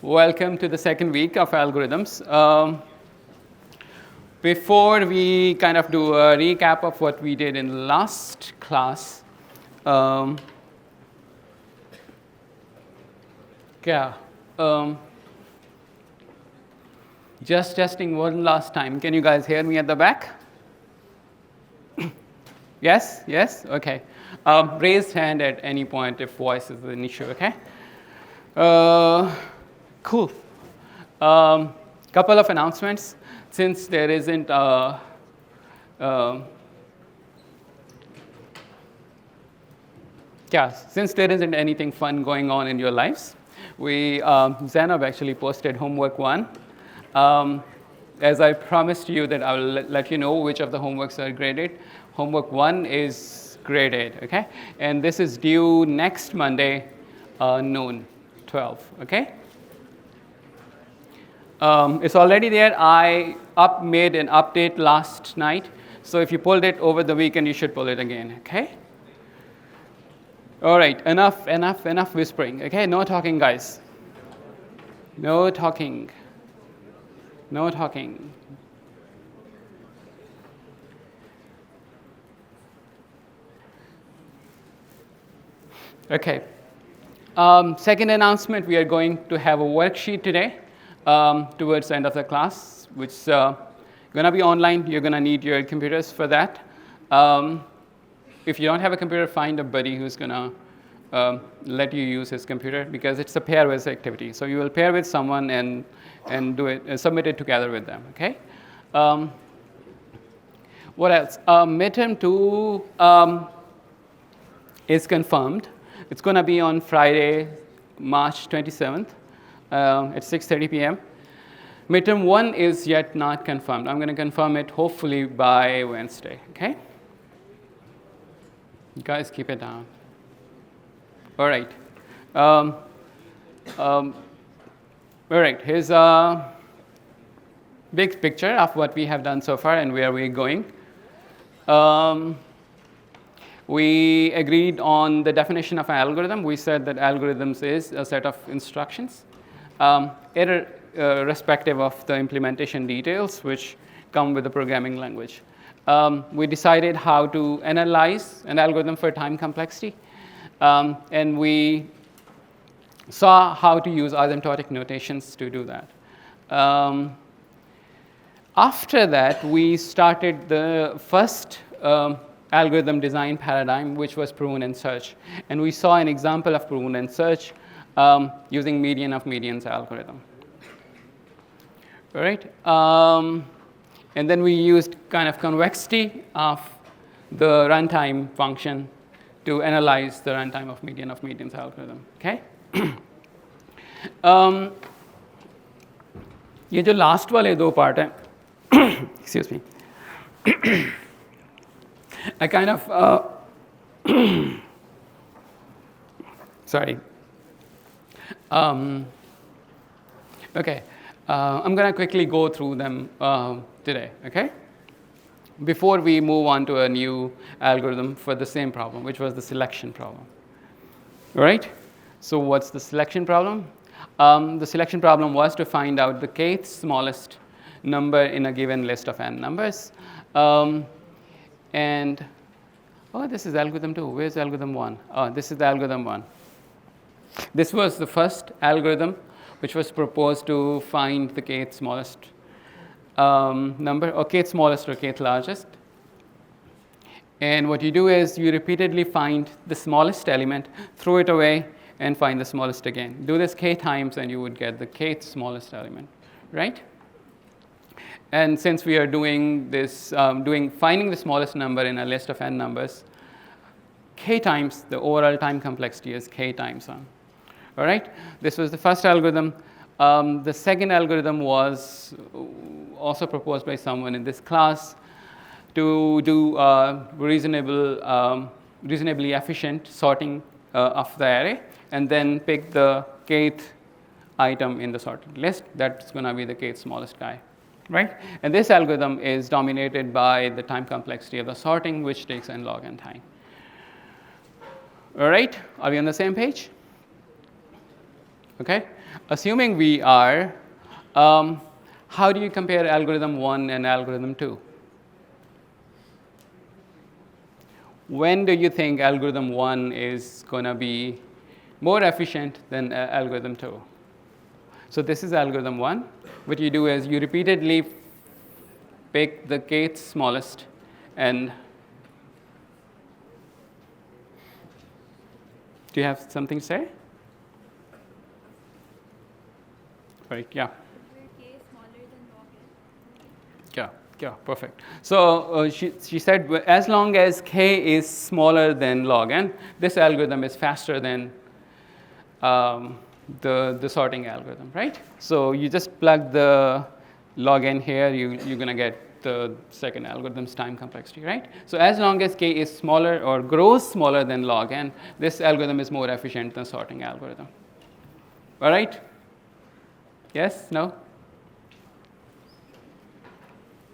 Welcome to the second week of algorithms. Before we kind of do a recap of what we did in last class, just testing one last time. Can you guys hear me at the back? Yes? Yes? Okay. Raised hand at any point if voice is an issue, okay? Cool. Couple of announcements. Since there isn't since there isn't anything fun going on in your lives, Zainab actually posted homework 1. As I promised you that I will let you know which of the homeworks are graded. Homework 1 is graded, okay? And this is due next Monday, noon, 12, okay? It's already there. I made an update last night. So if you pulled it over the weekend, you should pull it again, okay? All right, enough whispering, okay? No talking, guys. No talking. No talking. Okay. Second announcement, we are going to have a worksheet today towards the end of the class, which is going to be online. You're going to need your computers for that. If you don't have a computer, find a buddy who's going to let you use his computer, because it's a pair-based activity. So you will pair with someone and do it and submit it together with them, okay? What else? Midterm 2 is confirmed. It's going to be on Friday, March 27th at 6:30 p.m. Midterm 1 is yet not confirmed. I'm going to confirm it hopefully by Wednesday, okay? You guys keep it down. All right. All right, here's a big picture of what we have done so far and where we're going. We agreed on the definition of an algorithm. We said that algorithms is a set of instructions, irrespective of the implementation details, which come with the programming language. We decided how to analyze an algorithm for time complexity, and we saw how to use asymptotic notations to do that. After that, we started the first algorithm design paradigm, which was Prune and Search. And we saw an example of Prune and Search using median of medians algorithm. All right? And then we used kind of convexity of the runtime function to analyze the runtime of medians algorithm. Okay? ये जो last वाले दो part हैं, excuse me, I kind of, sorry. Okay, I'm going to quickly go through them today, okay? Before we move on to a new algorithm for the same problem, which was the selection problem. All right? So what's the selection problem? The selection problem was to find out the kth smallest number in a given list of n numbers. And, oh, this is algorithm 2. Where's algorithm 1? Oh, this is the algorithm 1. This was the first algorithm which was proposed to find the kth smallest number, or kth smallest or kth largest. And what you do is you repeatedly find the smallest element, throw it away, and find the smallest again. Do this k times, and you would get the kth smallest element, right? And since we are doing this, finding the smallest number in a list of n numbers, k times the overall time complexity is k times 1. All right? This was the first algorithm. The second algorithm was also proposed by someone in this class to do reasonably efficient sorting of the array, and then pick the kth item in the sorted list. That's going to be the kth smallest guy. Right? And this algorithm is dominated by the time complexity of the sorting, which takes n log n time. All right? Are we on the same page? Okay? assuming we are, how do you compare algorithm 1 and algorithm 2? When do you think algorithm 1 is going to be more efficient than algorithm 2? So this is algorithm 1. What you do is you repeatedly pick the kth smallest, and do you have something to say? Right, yeah. Yeah, perfect. So she said as long as k is smaller than log n, this algorithm is faster than the sorting algorithm, right? So you just plug the log n here, you're going to get the second algorithm's time complexity, right? So as long as k is smaller or grows smaller than log n, this algorithm is more efficient than sorting algorithm. All right? Yes? No?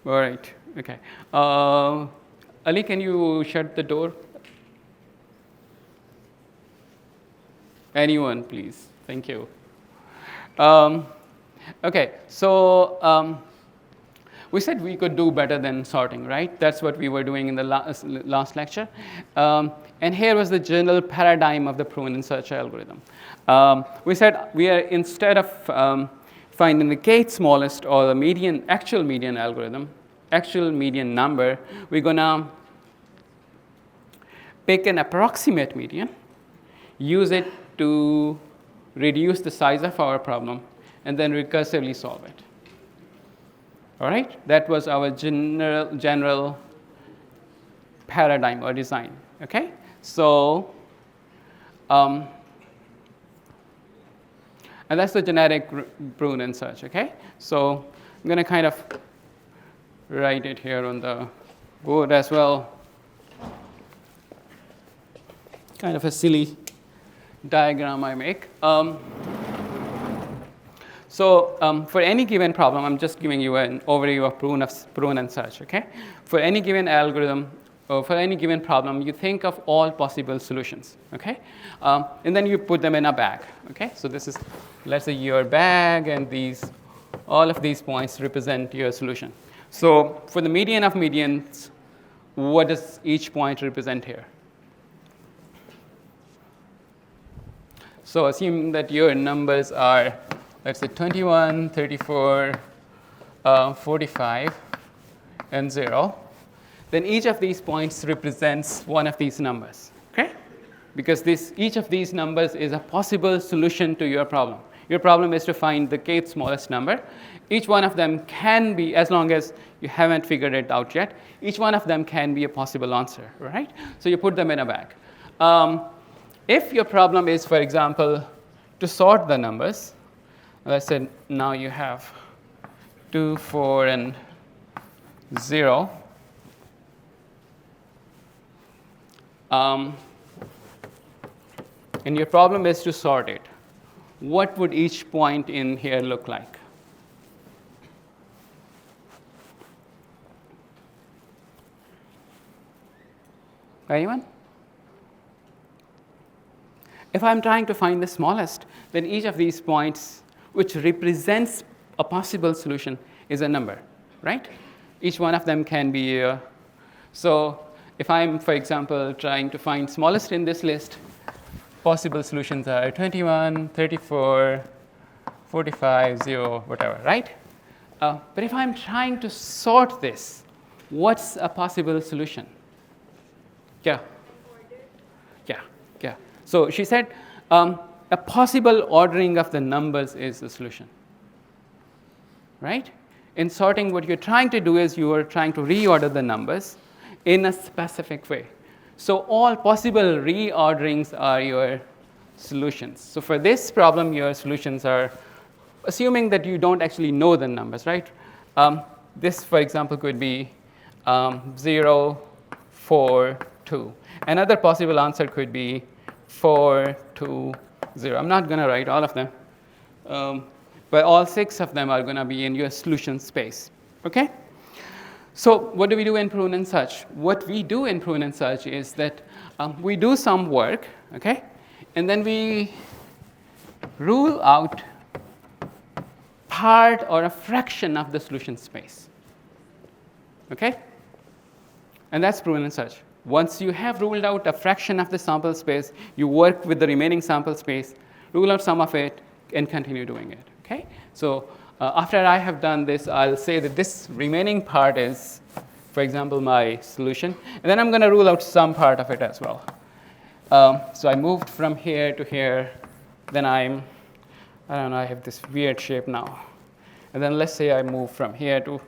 All right. Okay. Ali, can you shut the door? Anyone, please. Thank you. Okay. So we said we could do better than sorting, right? That's what we were doing in the last lecture. And here was the general paradigm of the Prune and Search algorithm. We said we are, instead of finding the kth smallest or the median, actual median algorithm, actual median number, we're going to pick an approximate median, use it to reduce the size of our problem, and then recursively solve it. All right? That was our general paradigm or design. Okay? So, and that's the generic Prune and Search. Okay? So I'm going to kind of write it here on the board as well. Kind of a silly diagram I make. So for any given problem, I'm just giving you an overview of Prune and Search. Okay? For any given algorithm, or for any given problem, you think of all possible solutions. Okay? And then you put them in a bag. Okay? So this is, let's say, your bag, and all of these points represent your solution. So for the median of medians, what does each point represent here? So assume that your numbers are, let's say, 21, 34, 45, and 0. Then each of these points represents one of these numbers. Okay? Because each of these numbers is a possible solution to your problem. Your problem is to find the kth smallest number. Each one of them can be, as long as you haven't figured it out yet, each one of them can be a possible answer, right? So you put them in a bag. If your problem is, for example, to sort the numbers, let's say now you have 2, 4, and 0. And your problem is to sort it. What would each point in here look like? Anyone? If I'm trying to find the smallest, then each of these points, which represents a possible solution, is a number, right? Each one of them can be so if I'm, for example, trying to find smallest in this list, possible solutions are 21, 34, 45, 0, whatever, right? But if I'm trying to sort this, what's a possible solution? Yeah. Yeah. So she said a possible ordering of the numbers is the solution, right? In sorting, what you're trying to do is you are trying to reorder the numbers in a specific way. So all possible reorderings are your solutions. So for this problem, your solutions are, assuming that you don't actually know the numbers, right? This, for example, could be 0, 4, 2. Another possible answer could be 4, 2, 0. I'm not going to write all of them. But all 6 of them are going to be in your solution space. Okay? So what do we do in Prune and Search? What we do in Prune and Search is that we do some work, okay? And then we rule out part or a fraction of the solution space. Okay? And that's Prune and Search. Once you have ruled out a fraction of the sample space, you work with the remaining sample space, rule out some of it, and continue doing it. Okay? So after I have done this, I'll say that this remaining part is, for example, my solution. And then I'm going to rule out some part of it as well. So I moved from here to here. Then I don't know, I have this weird shape now. And then let's say I move from here to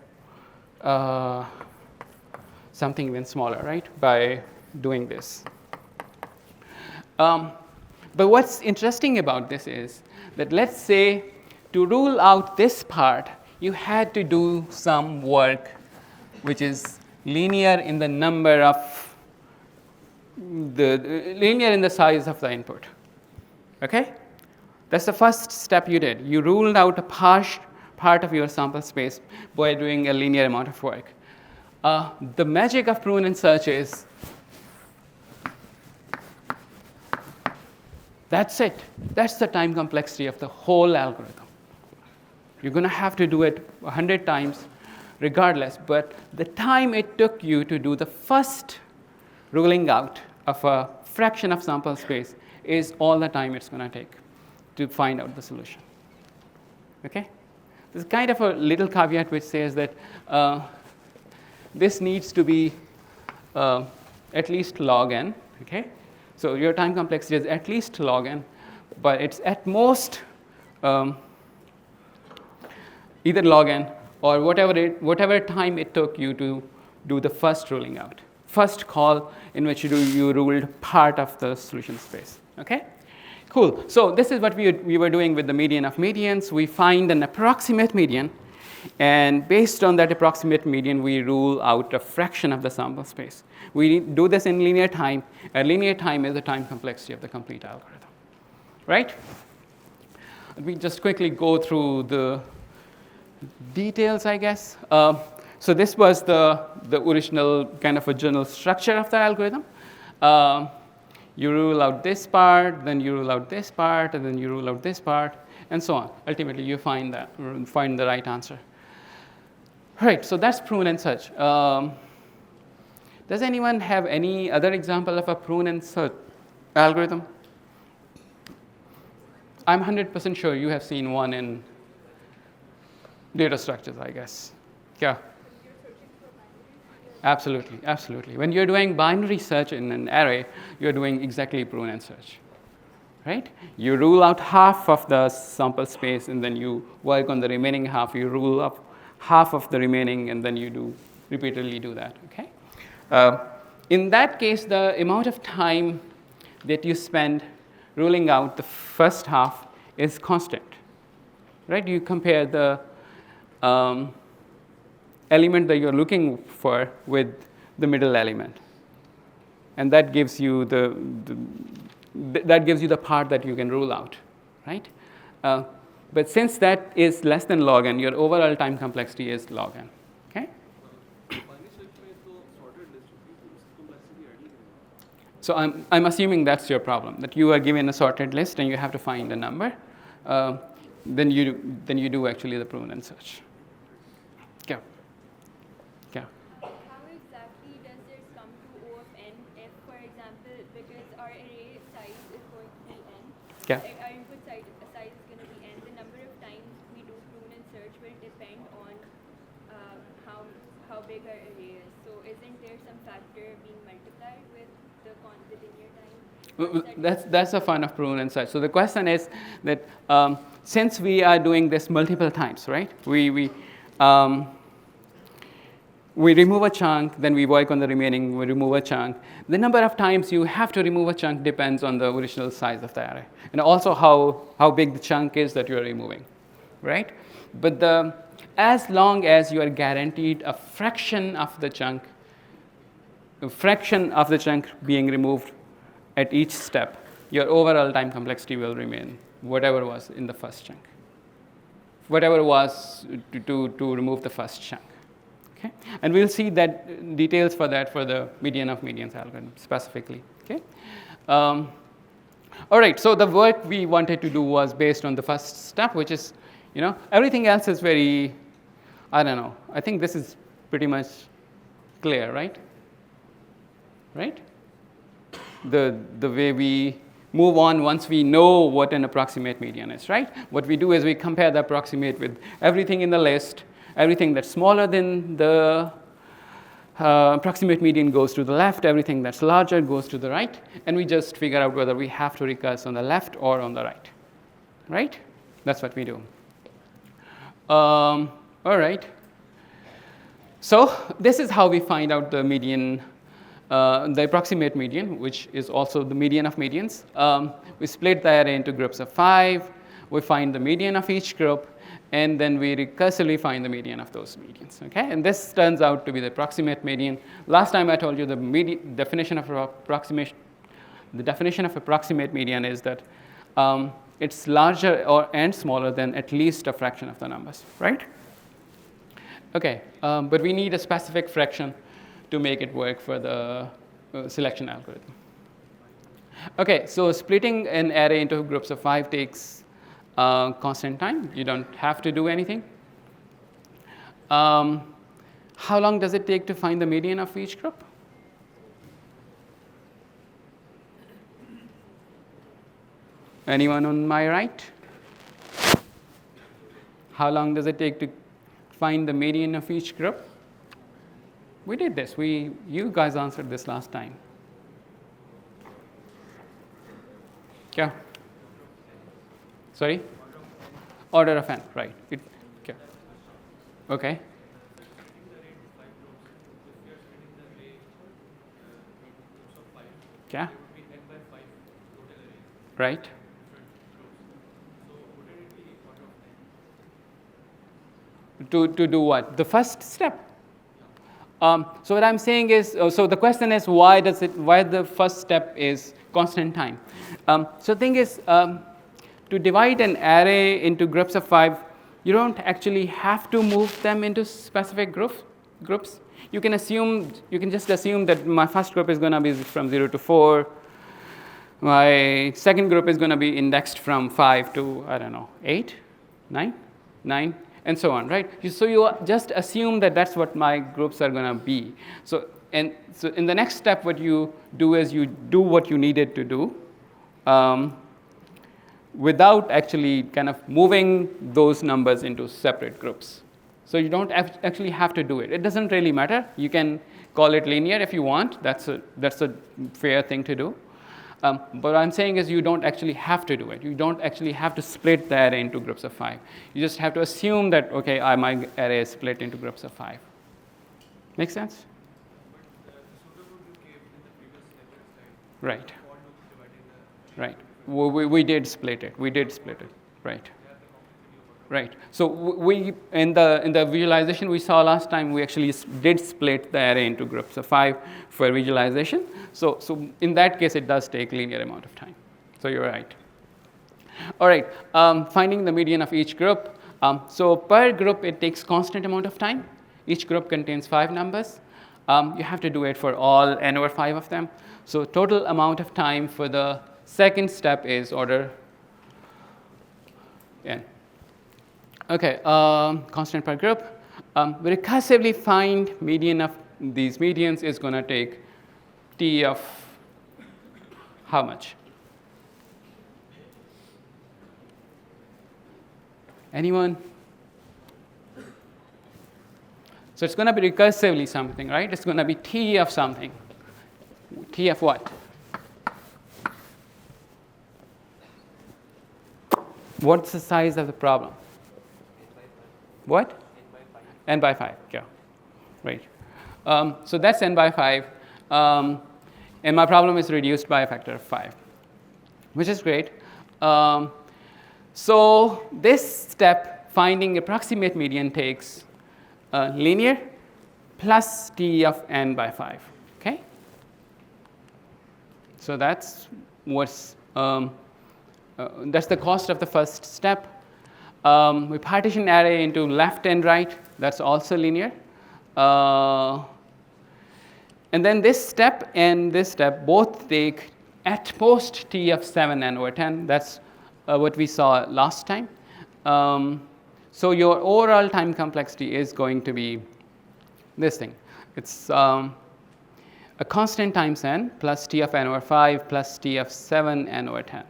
something even smaller, right, by doing this. But what's interesting about this is that let's say to rule out this part, you had to do some work which is linear in the number of linear in the size of the input. Okay? That's the first step you did. You ruled out a part of your sample space by doing a linear amount of work. The magic of Prune and Search is that's it. That's the time complexity of the whole algorithm. You're going to have to do it 100 times regardless, but the time it took you to do the first ruling out of a fraction of sample space is all the time it's going to take to find out the solution. Okay? There's kind of a little caveat which says that this needs to be at least log n. Okay? So your time complexity is at least log n, but it's at most either log n or whatever time it took you to do the first ruling out, first call in which you ruled part of the solution space. Okay? Cool. So this is what we were doing with the median of medians. We find an approximate median, and based on that approximate median, we rule out a fraction of the sample space. We do this in linear time, and linear time is the time complexity of the complete algorithm. Right? Let me just quickly go through the details, I guess. So this was the original kind of a general structure of the algorithm. You rule out this part, then you rule out this part, and then you rule out this part, and so on. Ultimately, you find the right answer. All right, so that's Prune and Search. Does anyone have any other example of a Prune and Search algorithm? I'm 100% sure you have seen one in data structures, I guess. Yeah. Absolutely, absolutely. When you're doing binary search in an array, you're doing exactly Prune and Search, right? You rule out half of the sample space, and then you work on the remaining half. You rule up half of the remaining, and then you repeatedly do that, okay? In that case, the amount of time that you spend ruling out the first half is constant, right? You compare the element that you're looking for with the middle element, and that gives you the part that you can rule out, right? But since that is less than log n, your overall time complexity is log n. Okay. So I'm assuming that's your problem, that you are given a sorted list and you have to find a number. Then you do actually the Prune and Search. Yeah. Yeah. How exactly does this come to O of n if, for example, because our array size is going to be n, Yeah. like our input size is going to be n, the number of times we do Prune and Search will depend on how big our array is. So isn't there some factor being multiplied with the linear time? That's the fun of Prune and Search. So the question is that since we are doing this multiple times, right? We remove a chunk, then we work on the remaining, we remove a chunk. The number of times you have to remove a chunk depends on the original size of the array, and also how big the chunk is that you are removing, right? But as long as you are guaranteed a fraction of the chunk being removed at each step, your overall time complexity will remain whatever was in the first chunk, whatever was to remove the first chunk. Okay? And we'll see that details for that for the median of medians algorithm specifically. Okay? All right, so the work we wanted to do was based on the first step, which is Everything else is very, I don't know. I think this is pretty much clear, right? Right? The way we move on once we know what an approximate median is, right? What we do is we compare the approximate with everything in the list. Everything that's smaller than the approximate median goes to the left. Everything that's larger goes to the right. And we just figure out whether we have to recurse on the left or on the right. Right? That's what we do. All right. So this is how we find out the median, the approximate median, which is also the median of medians. We split the array into groups of 5. We find the median of each group. And then we recursively find the median of those medians. Okay? And this turns out to be the approximate median. Last time I told you the definition of approximation. The definition of approximate median is that it's larger and smaller than at least a fraction of the numbers, right? Okay, but we need a specific fraction to make it work for the selection algorithm. Okay, so splitting an array into groups of 5 takes constant time. You don't have to do anything. How long does it take to find the median of each group? Anyone on my right? How long does it take to find the median of each group? We did this. You guys answered this last time. Yeah. Sorry? Order of n, right. Okay. Yeah. Right. To do what? The first step. So what I'm saying is, so the question is why the first step is constant time. So the thing is, to divide an array into groups of 5, you don't actually have to move them into specific groups. You can just assume that my first group is going to be from 0 to 4. My second group is going to be indexed from 5 to, I don't know, 8, 9, and so on, right? So you just assume that that's what my groups are going to be. So in the next step, what you do is you do what you needed to do without actually kind of moving those numbers into separate groups. So you don't actually have to do it. It doesn't really matter. You can call it linear if you want. That's a fair thing to do. But what I'm saying is you don't actually have to do it. You don't actually have to split the array into groups of 5. You just have to assume that, okay, my array is split into groups of 5. Make sense? Right. Right. We did split it. Right. Right. So we in the visualization we saw last time, we actually did split the array into groups of 5 for visualization. So in that case, it does take linear amount of time. So you're right. All right. Finding the median of each group. So per group, it takes constant amount of time. Each group contains 5 numbers. You have to do it for all n over 5 of them. So total amount of time for the second step is order n. Okay, constant per group. We recursively find median of these medians is going to take t of how much? Anyone? So it's going to be recursively something, right? It's going to be t of something. T of what? What's the size of the problem? What? N by 5, yeah. Right. So that's n by 5. And my problem is reduced by a factor of 5, which is great. So this step, finding approximate median, takes linear plus t of n by 5. Okay? So that's the cost of the first step. We partition array into left and right. That's also linear. And then this step and this step both take at most t of 7 n over 10. That's what we saw last time. So your overall time complexity is going to be this thing. It's a constant times n plus t of n over 5 plus t of 7 n over 10,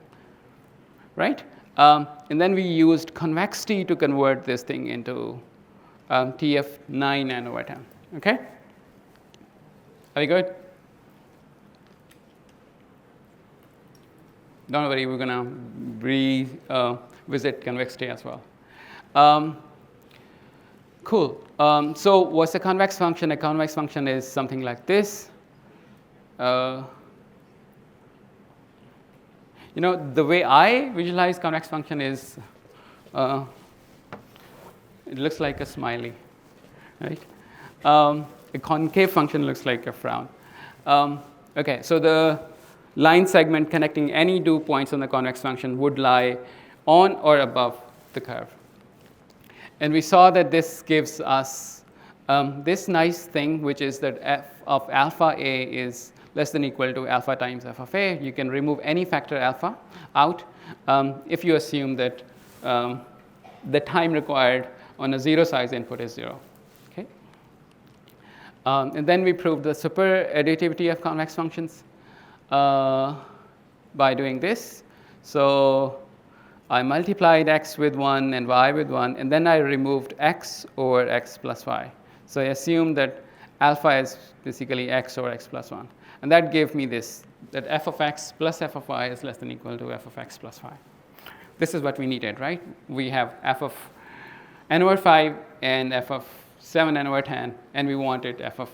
right? And then we used convexity to convert this thing into t of 9 n over 10, okay? Are we good? Don't worry, we're going to revisit convexity as well. Cool. So what's a convex function? A convex function is something like this. The way I visualize convex function is, it looks like a smiley, right? A concave function looks like a frown. Okay, so the line segment connecting any two points on the convex function would lie on or above the curve. And we saw that this gives us this nice thing, which is that f of alpha a is less than equal to alpha times f of a. You can remove any factor alpha out if you assume that the time required on a zero size input is 0. Okay? And then we proved the super-additivity of convex functions by doing this. So I multiplied x with 1 and y with 1, and then I removed x over x plus y. So I assumed that alpha is basically x over x plus 1. And that gave me this, that f of x plus f of y is less than equal to f of x plus y. This is what we needed, right? We have f of n over 5 and f of 7 n over 10, and we wanted f of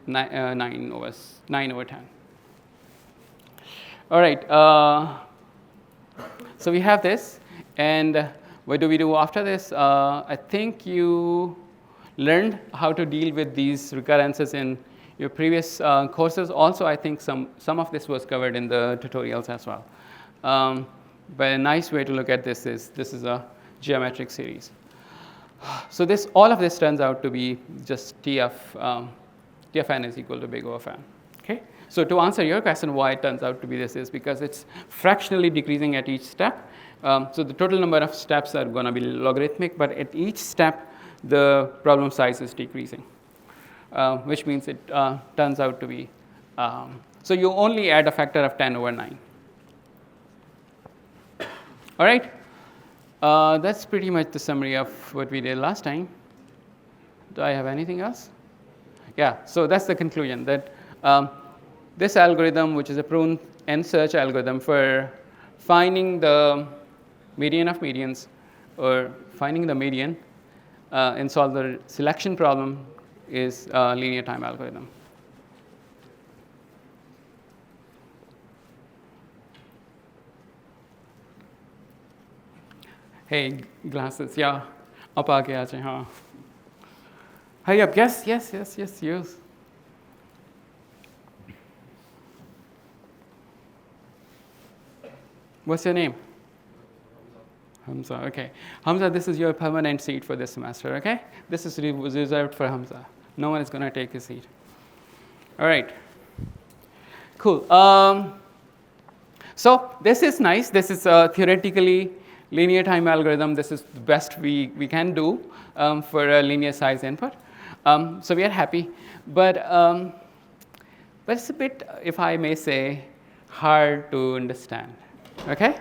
9 over 10. All right. So we have this, and what do we do after this? I think you learned how to deal with these recurrences in your previous courses. Also, I think some of this was covered in the tutorials as well. But a nice way to look at this is a geometric series. So all of this turns out to be just t of n is equal to big O of n. Okay? So to answer your question, why it turns out to be this is because it's fractionally decreasing at each step. So the total number of steps are going to be logarithmic, but at each step, the problem size is decreasing, which means it turns out to be, so you only add a factor of 10 over 9. All right? That's pretty much the summary of what we did last time. Do I have anything else? Yeah, so that's the conclusion, that this algorithm, which is a Prune and Search algorithm for finding the median of medians, or finding the median and solve the selection problem, is a linear time algorithm. Hey, glasses, yeah. Up aage aa jaye, haan. Hurry up, yes, use. What's your name? Hamza, okay. Hamza, this is your permanent seat for this semester, okay? This is reserved for Hamza. No one is going to take his seat. All right. Cool. So this is nice. This is a theoretically linear time algorithm. This is the best we can do for a linear size input. So we are happy. But it's a bit, if I may say, hard to understand. Okay?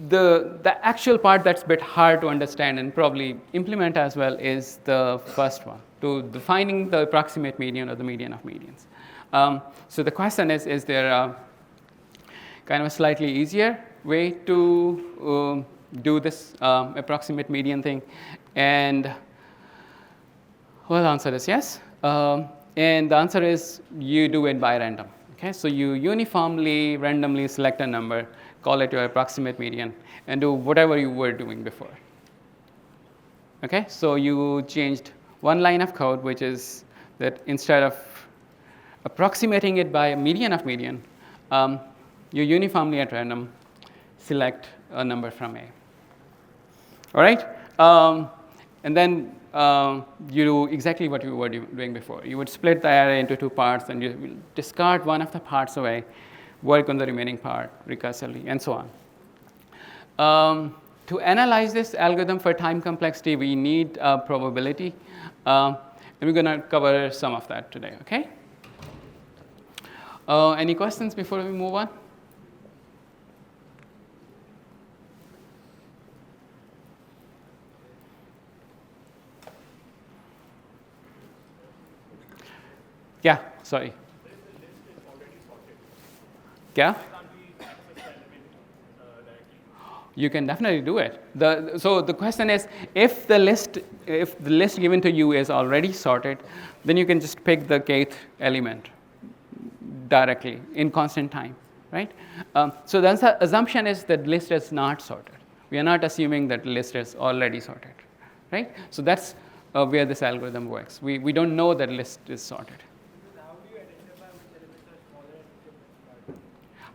The actual part that's a bit hard to understand and probably implement as well is the first one, to defining the approximate median or the median of medians. So the question is there a kind of a slightly easier way to do this approximate median thing? And well, the answer is yes. And the answer is you do it by random. Okay, so you uniformly, randomly select a number, call it your approximate median, and do whatever you were doing before. Okay, so you changed one line of code, which is that instead of approximating it by a median of median, you uniformly at random select a number from A. All right? And then you do exactly what you were doing before. You would split the array into two parts, and you will discard one of the parts away, work on the remaining part recursively, and so on. To analyze this algorithm for time complexity, we need probability. And we're going to cover some of that today, okay? Any questions before we move on? Yeah, sorry. Yeah? You can definitely do it. So the question is, if the list given to you is already sorted, then you can just pick the kth element directly in constant time, right? So the assumption is that list is not sorted. We are not assuming that the list is already sorted, right? So that's where this algorithm works. We don't know that list is sorted.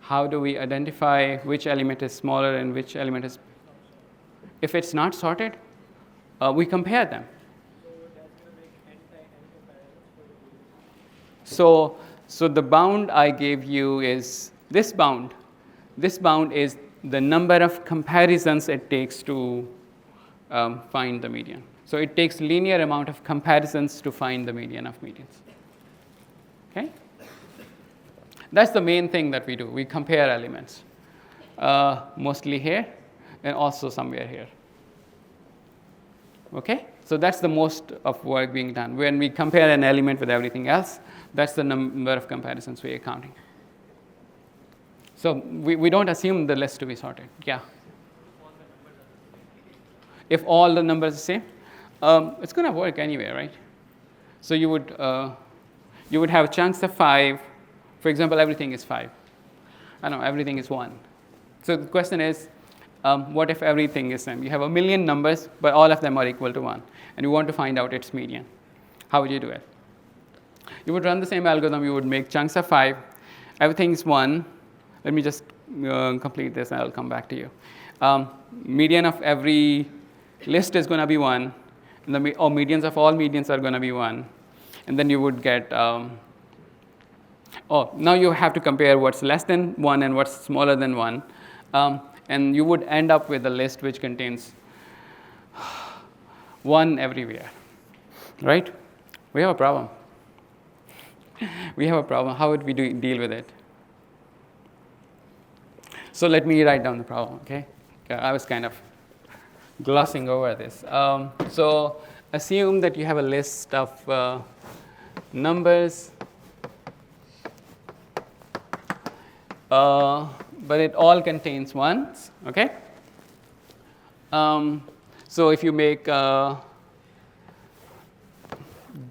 How do we identify which element is smaller and which element is? If it's not sorted, we compare them. So the bound I gave you is this bound. This bound is the number of comparisons it takes to find the median. So it takes linear amount of comparisons to find the median of medians. Okay? That's the main thing that we do. We compare elements, mostly here and also somewhere here. Okay? So that's the most of work being done. When we compare an element with everything else, that's the number of comparisons we are counting. So we don't assume the list to be sorted. Yeah? If all the numbers are the same, it's going to work anyway, right? So you would have chunks of 5. For example, everything is 5. I don't know, everything is 1. So the question is, what if everything is same? You have a million numbers, but all of them are equal to 1, and you want to find out its median. How would you do it? You would run the same algorithm. You would make chunks of 5. Everything is 1. Let me just complete this, and I'll come back to you. Median of every list is going to be 1, and medians of all medians are going to be 1. And then you would get, now you have to compare what's less than 1 and what's smaller than 1. And you would end up with a list which contains 1 everywhere, right? We have a problem. We have a problem. How would we deal with it? So let me write down the problem, okay? I was kind of glossing over this. So assume that you have a list of numbers, but it all contains 1s, okay? So if you make a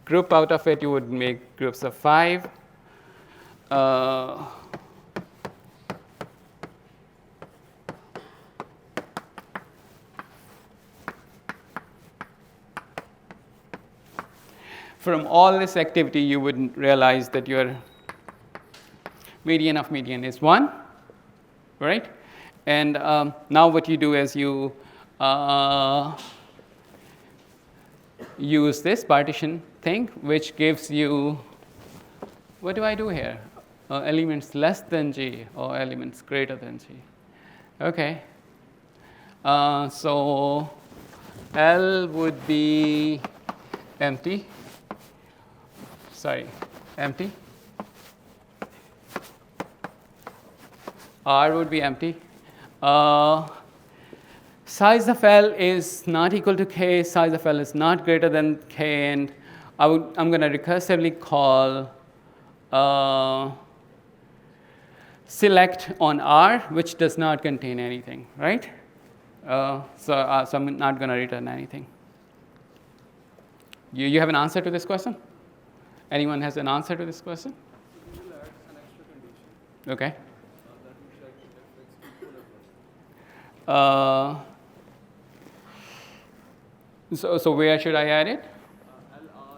group out of it, you would make groups of 5. From all this activity, you would realize that your median of median is 1, right? And now what you do is you use this partition thing, which gives you, what do I do here? Elements less than G or elements greater than G. Okay. So L would be empty. Empty. R would be empty. Size of L is not equal to K. Size of L is not greater than K. And I'm going to recursively call select on R, which does not contain anything, right? So I'm not going to return anything. You have an answer to this question? Anyone has an answer to this question? We will add an extra condition. Okay. That we check if x equal as 1. So where should I add it? L, R,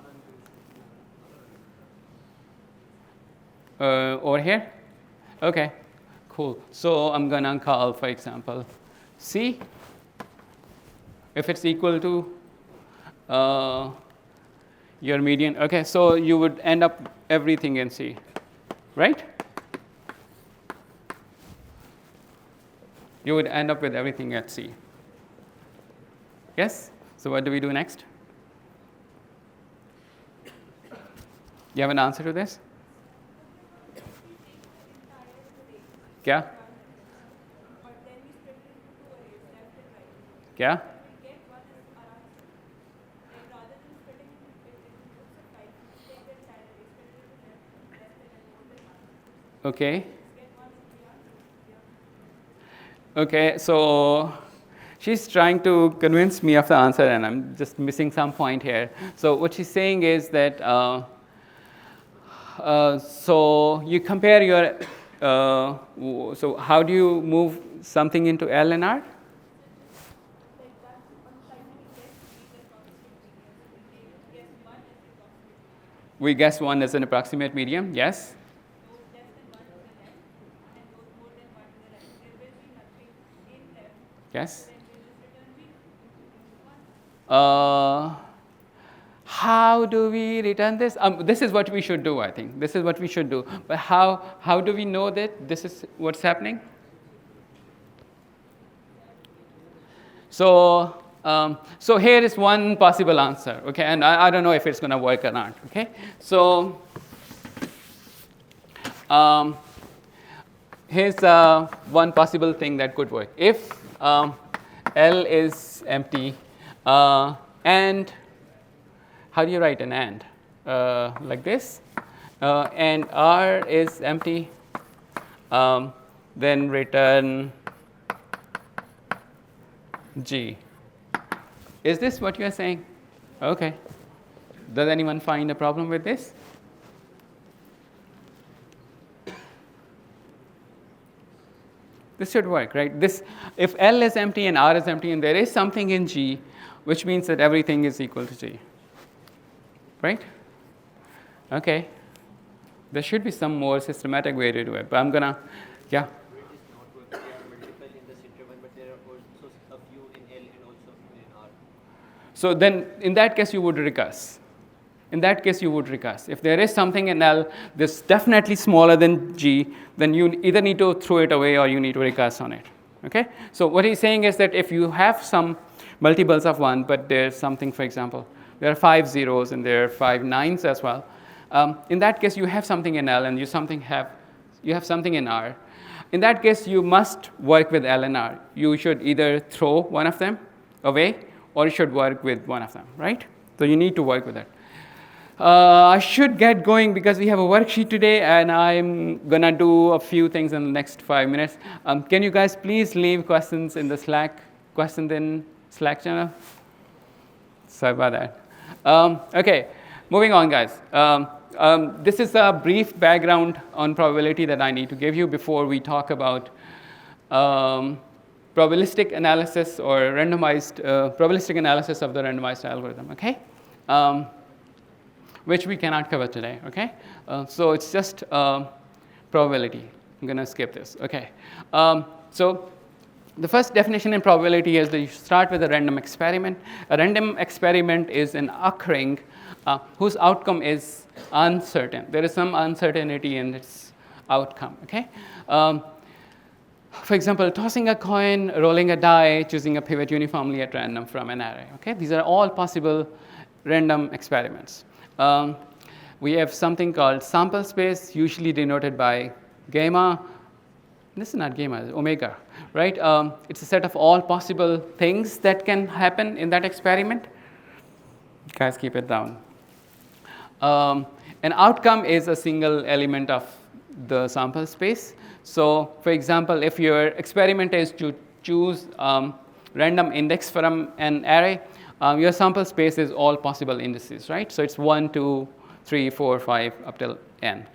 and Over here? Okay, cool. So I'm going to call, for example, C. If it's equal to your median. Okay, so you would end up everything in C, right? You would end up with everything at C. Yes? So what do we do next? You have an answer to this? Yeah? Yeah? Okay. Okay, so she's trying to convince me of the answer, and I'm just missing some point here. So what she's saying is that so you compare your so how do you move something into L and R? We guess one as an approximate medium, yes? Yes? How do we return this? This is what we should do, I think. This is what we should do. But how do we know that this is what's happening? So, so here is one possible answer, okay? And I don't know if it's going to work or not, okay? So, here's one possible thing that could work. If L is empty, and how do you write an and? Like this. And R is empty, then return G. Is this what you are saying? Okay. Does anyone find a problem with this? This should work, right? This, if L is empty and R is empty and there is something in G, which means that everything is equal to G, right? Okay. There should be some more systematic way to do it, but I'm gonna, yeah. So then, in that case, you would recurse. In that case, you would recurse. If there is something in L that's definitely smaller than G, then you either need to throw it away or you need to recurse on it. Okay? So what he's saying is that if you have some multiples of 1, but there's something, for example, there are 5 zeros and there are 5 9s as well. In that case, you have something in L and you have something in R. In that case, you must work with L and R. You should either throw one of them away or you should work with one of them, right? So you need to work with it. I should get going because we have a worksheet today and I'm gonna do a few things in the next 5 minutes. Can you guys please leave questions in the Slack channel? Sorry about that. Okay, moving on, guys. This is a brief background on probability that I need to give you before we talk about probabilistic analysis or randomized probabilistic analysis of the randomized algorithm, okay? Which we cannot cover today, okay? So it's just probability. I'm gonna skip this, okay? So the first definition in probability is that you start with a random experiment. A random experiment is an occurring whose outcome is uncertain. There is some uncertainty in its outcome, okay? For example, tossing a coin, rolling a die, choosing a pivot uniformly at random from an array, okay? These are all possible random experiments. We have something called sample space, usually denoted by gamma. This is not gamma, it's omega, right? It's a set of all possible things that can happen in that experiment. Guys, keep it down. An outcome is a single element of the sample space. So, for example, if your experiment is to choose random index from an array, your sample space is all possible indices, right? So it's 1, 2, 3, 4, 5, up till n.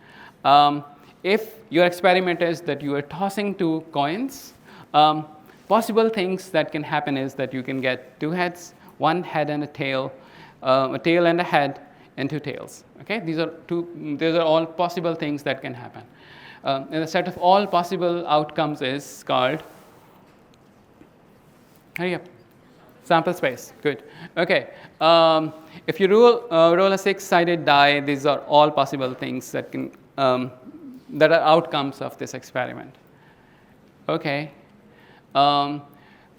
If your experiment is that you are tossing 2 coins, possible things that can happen is that you can get 2 heads, 1 head and a tail and a head, and 2 tails. Okay, these are all possible things that can happen. And the set of all possible outcomes is called, hurry up, sample space. Good. Okay. If you roll a 6-sided die, these are all possible things that can that are outcomes of this experiment. Okay.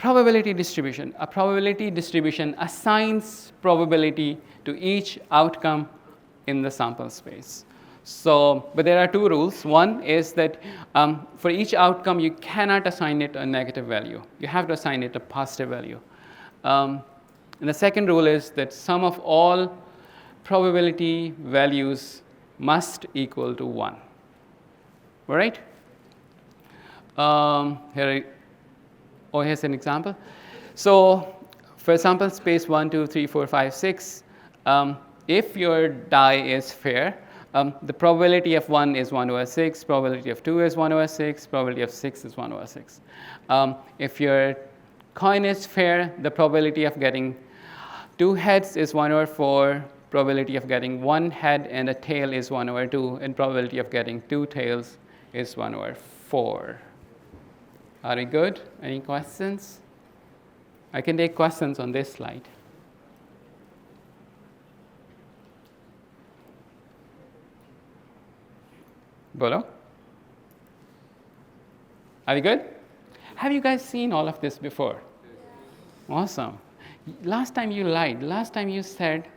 Probability distribution. A probability distribution assigns probability to each outcome in the sample space. So, but there are two rules. One is that for each outcome, you cannot assign it a negative value. You have to assign it a positive value. And the second rule is that sum of all probability values must equal to 1. All right? Here's an example. So for sample space 1, 2, 3, 4, 5, 6, if your die is fair, the probability of 1 is 1 over 6, probability of 2 is 1 over 6, probability of 6 is 1 over 6. If your coin is fair, the probability of getting 2 heads is 1 over 4, probability of getting 1 head and a tail is 1 over 2, and probability of getting 2 tails is 1 over 4. Are we good? Any questions? I can take questions on this slide. Bolo? Are we good? Have you guys seen all of this before? Awesome. Last time you lied. Last time you said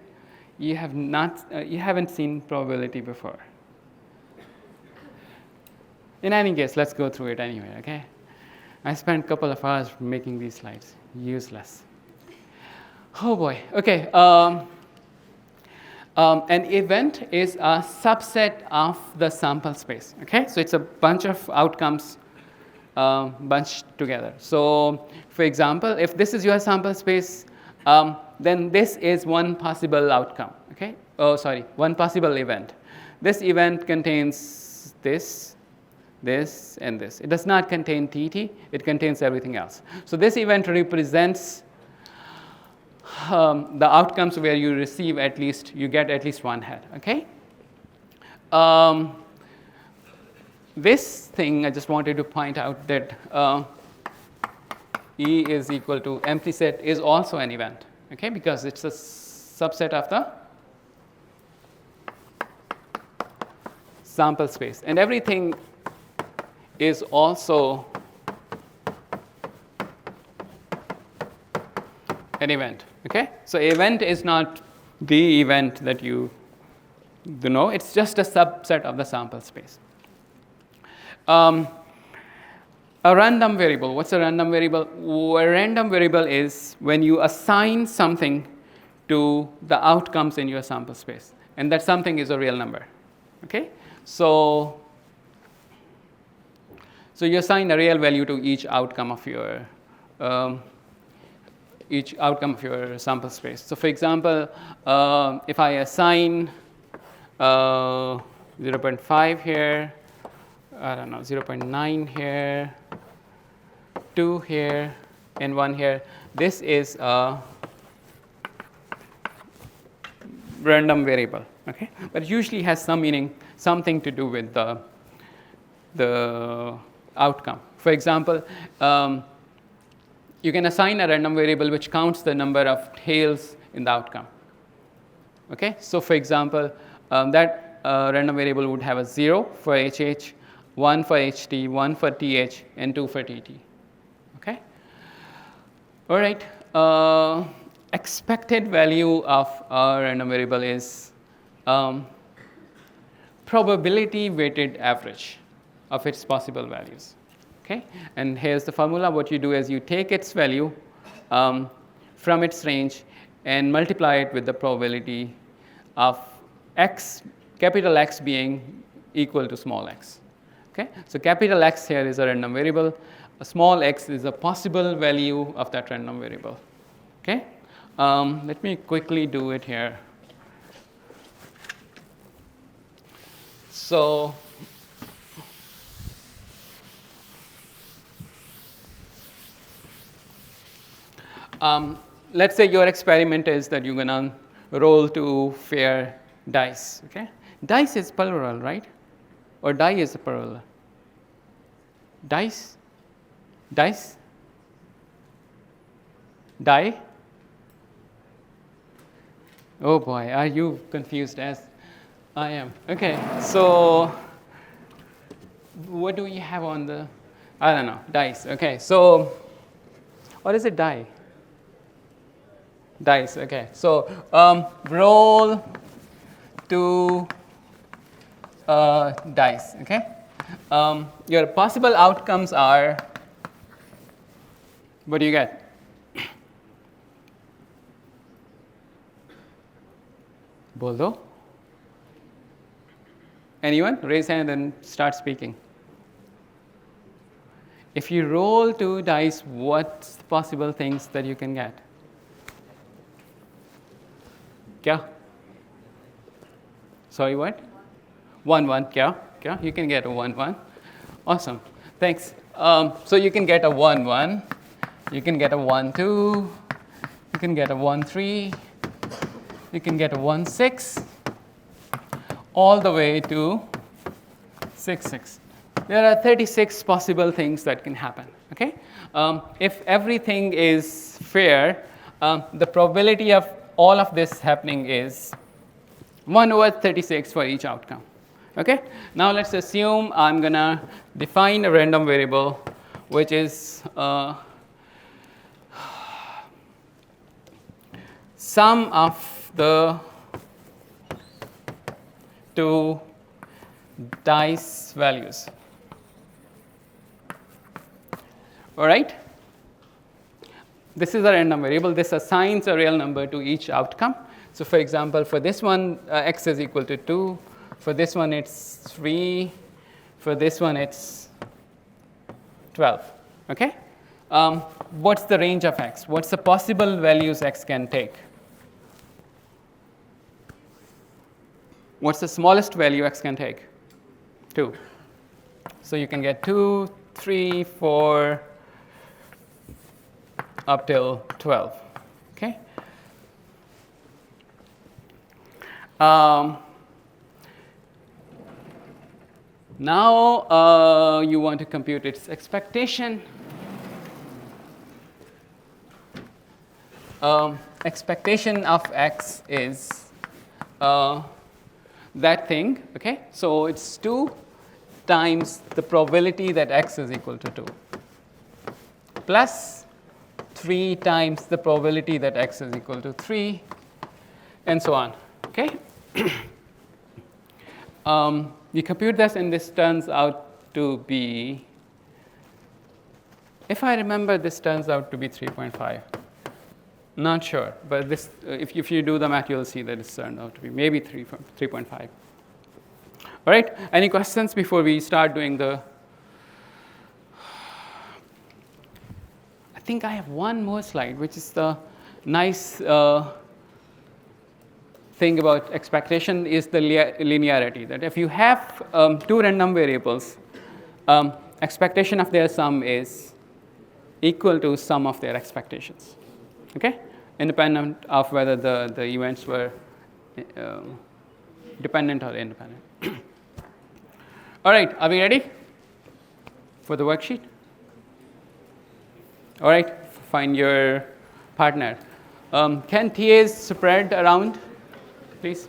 you haven't seen probability before. In any case, let's go through it anyway, okay? I spent a couple of hours making these slides. Useless. Oh boy. Okay. An event is a subset of the sample space. Okay, so it's a bunch of outcomes bunched together. So, for example, if this is your sample space, then this is one possible outcome. Okay. Oh, sorry, one possible event. This event contains this, and this. It does not contain TT. It contains everything else. So this event represents the outcomes where you receive you get at least one head, okay? This thing, I just wanted to point out that E is equal to empty set is also an event, okay? Because it's a subset of the sample space. And everything is also an event. Okay, so event is not the event that you know. It's just a subset of the sample space. A random variable. What's a random variable? A random variable is when you assign something to the outcomes in your sample space, and that something is a real number. Okay, so you assign a real value to each outcome of your sample space. So for example, if I assign 0.5 here, I don't know, 0.9 here, 2 here, and 1 here, this is a random variable, okay? But it usually has some meaning, something to do with the outcome. For example, you can assign a random variable which counts the number of tails in the outcome. Okay, so for example, that random variable would have a 0 for HH, 1 for HT, 1 for TH, and 2 for TT. Okay. All right. Expected value of a random variable is probability weighted average of its possible values. Okay, and here's the formula. What you do is you take its value from its range and multiply it with the probability of x, capital X being equal to small x. Okay, so capital X here is a random variable. A small x is a possible value of that random variable. Okay, let me quickly do it here. So let's say your experiment is that you're going to roll 2 fair dice. Okay, dice is plural, right? Or die is a plural? Dice? Dice? Die? Oh boy, are you confused as I am? Okay, so what do we have on the, I don't know, dice. Okay, so Or is it die? Dice, okay. So roll 2 dice, okay? Your possible outcomes are, what do you get? Boldo? Anyone? Raise hand and start speaking. If you roll 2 dice, what's the possible things that you can get? Kya? Sorry, what? 1, 1, kya? Kya? You can get a 1, 1. Awesome. Thanks. So you can get a 1, 1. You can get a 1, 2. You can get a 1, 3. You can get a 1, 6. All the way to 6, 6. There are 36 possible things that can happen. Okay? If everything is fair, the probability of all of this happening is 1 over 36 for each outcome. Okay? Now let's assume I'm going to define a random variable, which is sum of the 2 dice values. All right? This is a random variable. This assigns a real number to each outcome. So for example, for this one, x is equal to 2. For this one, it's 3. For this one, it's 12. Okay? What's the range of x? What's the possible values x can take? What's the smallest value x can take? 2. So you can get 2, 3, 4, up till 12. Okay? Now you want to compute its expectation. Expectation of x is that thing. Okay? So it's 2 times the probability that x is equal to 2 plus 3 times the probability that x is equal to 3, and so on. Okay? You compute this, and this turns out to be, if I remember, this turns out to be 3.5. Not sure, but this, if you do the math, you'll see that it's turned out to be maybe 3.5. All right? Any questions before we start doing the? I think I have one more slide, which is the nice thing about expectation is the linearity. That if you have 2 random variables, expectation of their sum is equal to sum of their expectations. Okay? Independent of whether the events were dependent or independent. All right, are we ready for the worksheet? All right, find your partner. Can TAs spread around, please?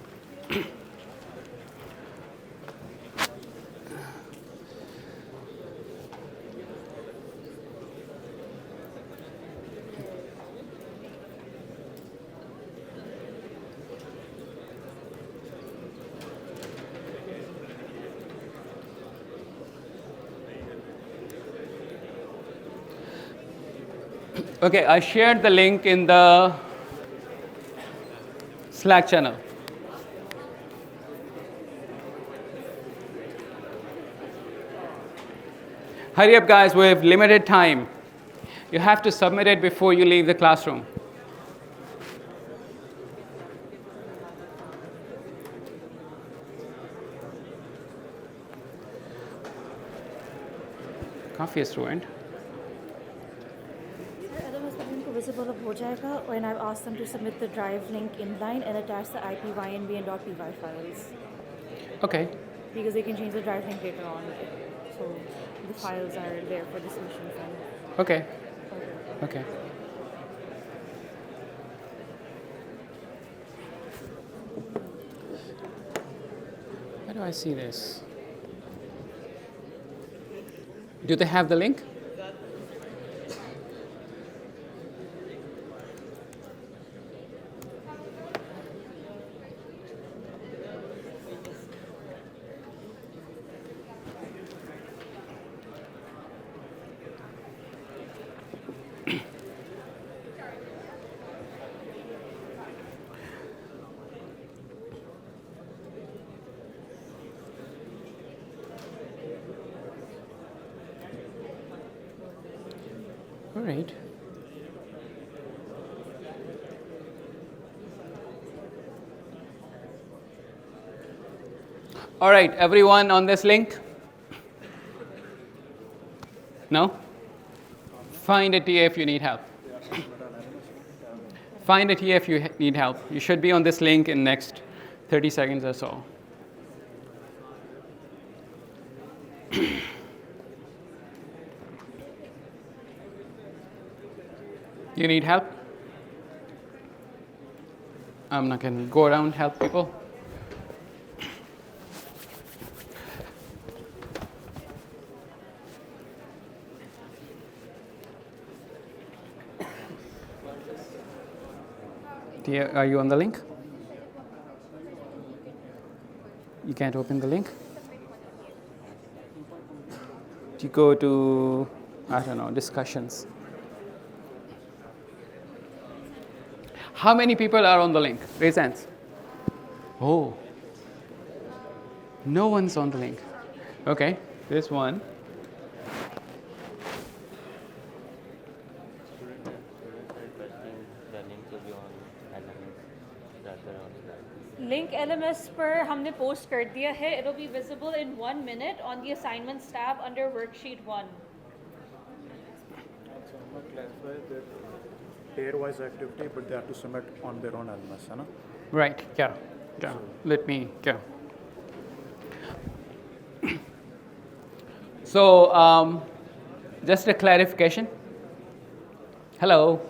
Okay, I shared the link in the Slack channel. Hurry up, guys, we have limited time. You have to submit it before you leave the classroom. Coffee is ruined. Visible of ho jayega when I've asked them to submit the drive link inline and attach the IP, YNB, and .py files. Okay. Because they can change the drive link later on. So the files are there for the solution file. Okay. Okay. Where do I see this? Do they have the link? right. All right, everyone on this link? No? Find a TA if you need help. Find a TA if you need help. You should be on this link in next 30 seconds or so. You need help? I'm not going to go around and help people. Are you on the link? You can't open the link? You go to, I don't know, discussions. How many people are on the link? Raise hands. Oh. No one's on the link. Okay, there's one. Link LMS पर हमने post कर दिया है. It'll be visible in 1 minute on the assignments tab under worksheet 1. So I'm going to clarify that pair-wise activity, but they have to submit on their own LMS, है ना? Right, yeah. Let me, yeah. So, just a clarification. Hello.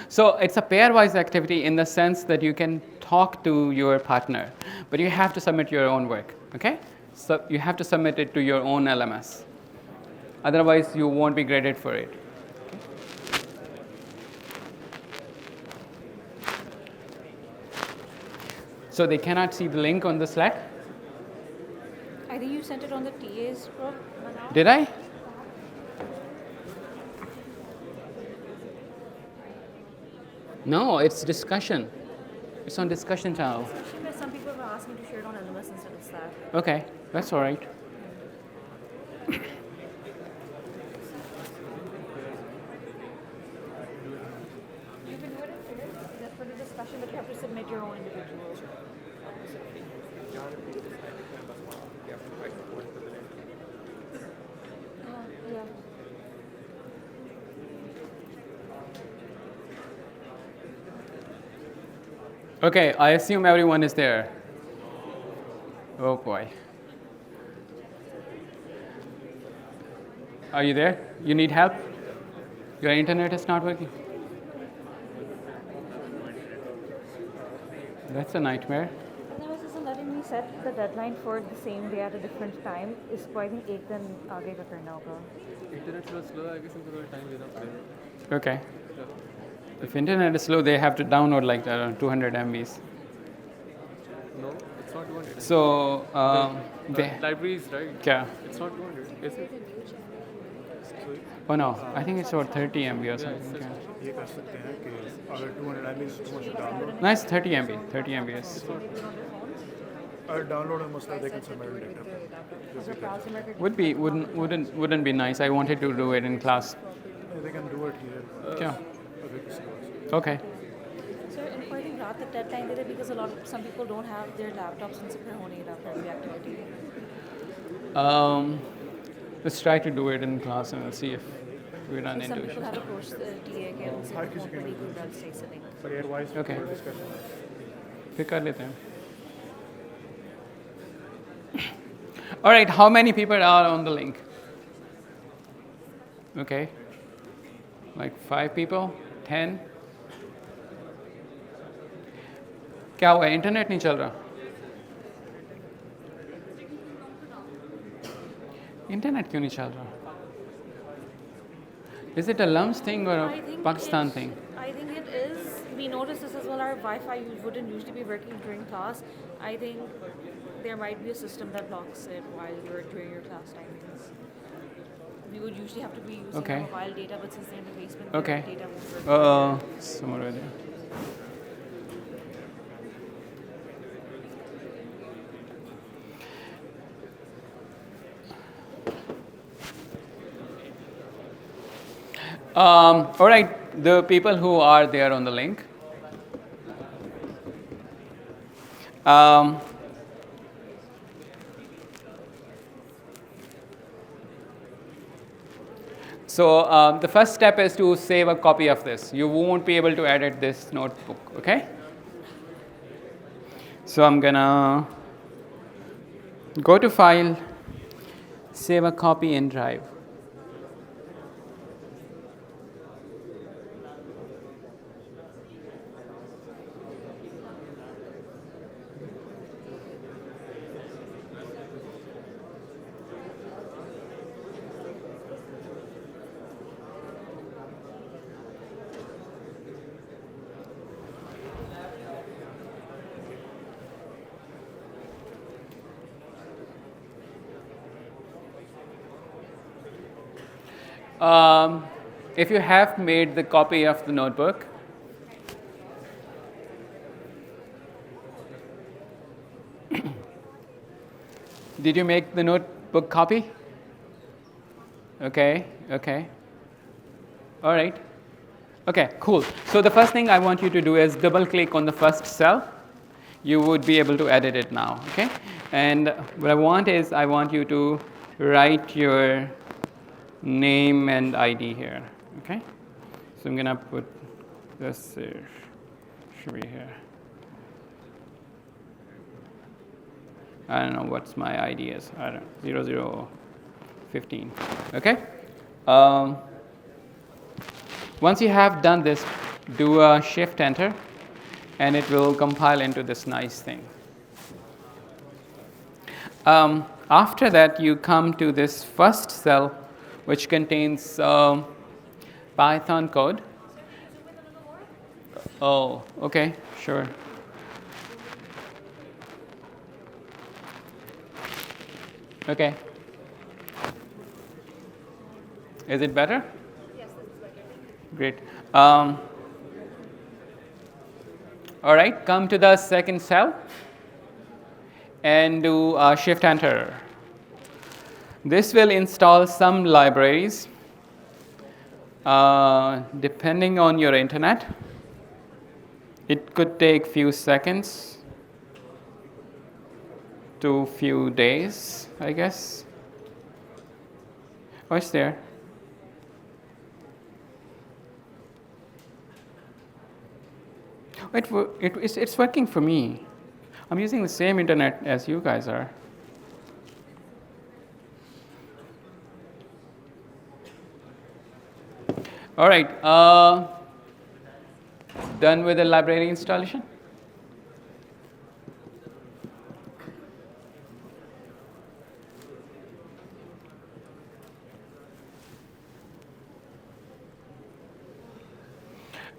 So it's a pairwise activity in the sense that you can talk to your partner, but you have to submit your own work, okay? So you have to submit it to your own LMS. Otherwise, you won't be graded for it. So they cannot see the link on the Slack? I think you sent it on the TA's group. Did I? No, it's discussion. It's on discussion channel. Some people were asking to share it on LMS instead of Slack. Okay, that's all right. You can do it in pairs, just for the discussion, but you have to submit your own individual. Yeah. Okay, I assume everyone is there. Oh boy. Are you there? You need help? Your internet is not working? That's a nightmare. LMS isn't letting me set the deadline for the same day at a different time. इसको I think एक दिन आगे का करना होगा. Internet was slow, I guess इनको थोड़ा time देना पड़ेगा. Okay. If internet is slow, they have to download like around 200 MBs. No, it's not 200. So, they, Libraries, right? yeah. It's not 200, is it? Oh no, I think it's about 30 MB or something. Yeah. ये कर सकते हैं कि अगर 200 MB is too much to download, Nice, 30 MB. 30 MB is. अगर download है मसला they can submit it later. Wouldn't be nice. I wanted to do it in class. They can do it here. Yeah. अगर किसी को Okay. So, I think रात तक deadline they they because some people don't have their laptops and सब होने ही रहा है activity. Let's try to do it in class and we'll see if we run Some into people issues. have approached the TA के उनसे हर किसी के pretty लिए good at stay sitting. pair-wise Okay. discussion. फिर कर लेते हैं. All right, how many people are on the link? Okay. Like 5 people? 10? क्या हुआ? इंटरनेट नहीं चल रहा? इंटरनेट क्यों नहीं चल रहा? Is it a LUMS thing or I a think Pakistan it- thing? I think it is. We noticed this as well. Our Wi-Fi wouldn't usually be working during class. I think there might be a system that blocks it while you're during your class timings. We would usually have to be using Okay. mobile data, but since they're in the basement, Okay. their data won't work. Somewhere over there. All right, the people who are there on the link. So the first step is to save a copy of this. You won't be able to edit this notebook, okay? So I'm gonna go to File, save a copy in Drive. If you have made the copy of the notebook, did you make the notebook copy? Okay, okay. All right. Okay, cool. So the first thing I want you to do is double click on the first cell. You would be able to edit it now, okay? And what I want is I want you to write your name and ID here, okay? So I'm gonna put this here, should be here. I don't know what's my ID is. I don't know, 0015, okay? Once you have done this, do a Shift Enter, and it will compile into this nice thing. After that, you come to this first cell, which contains Python code. Oh, okay, sure. Okay. Is it better? Yes, this is better. Great. All right, come to the second cell and do Shift Enter. This will install some libraries depending on your internet. It could take few seconds to few days, I guess. Oh, it's there. It's working for me. I'm using the same internet as you guys are. All right, done with the library installation?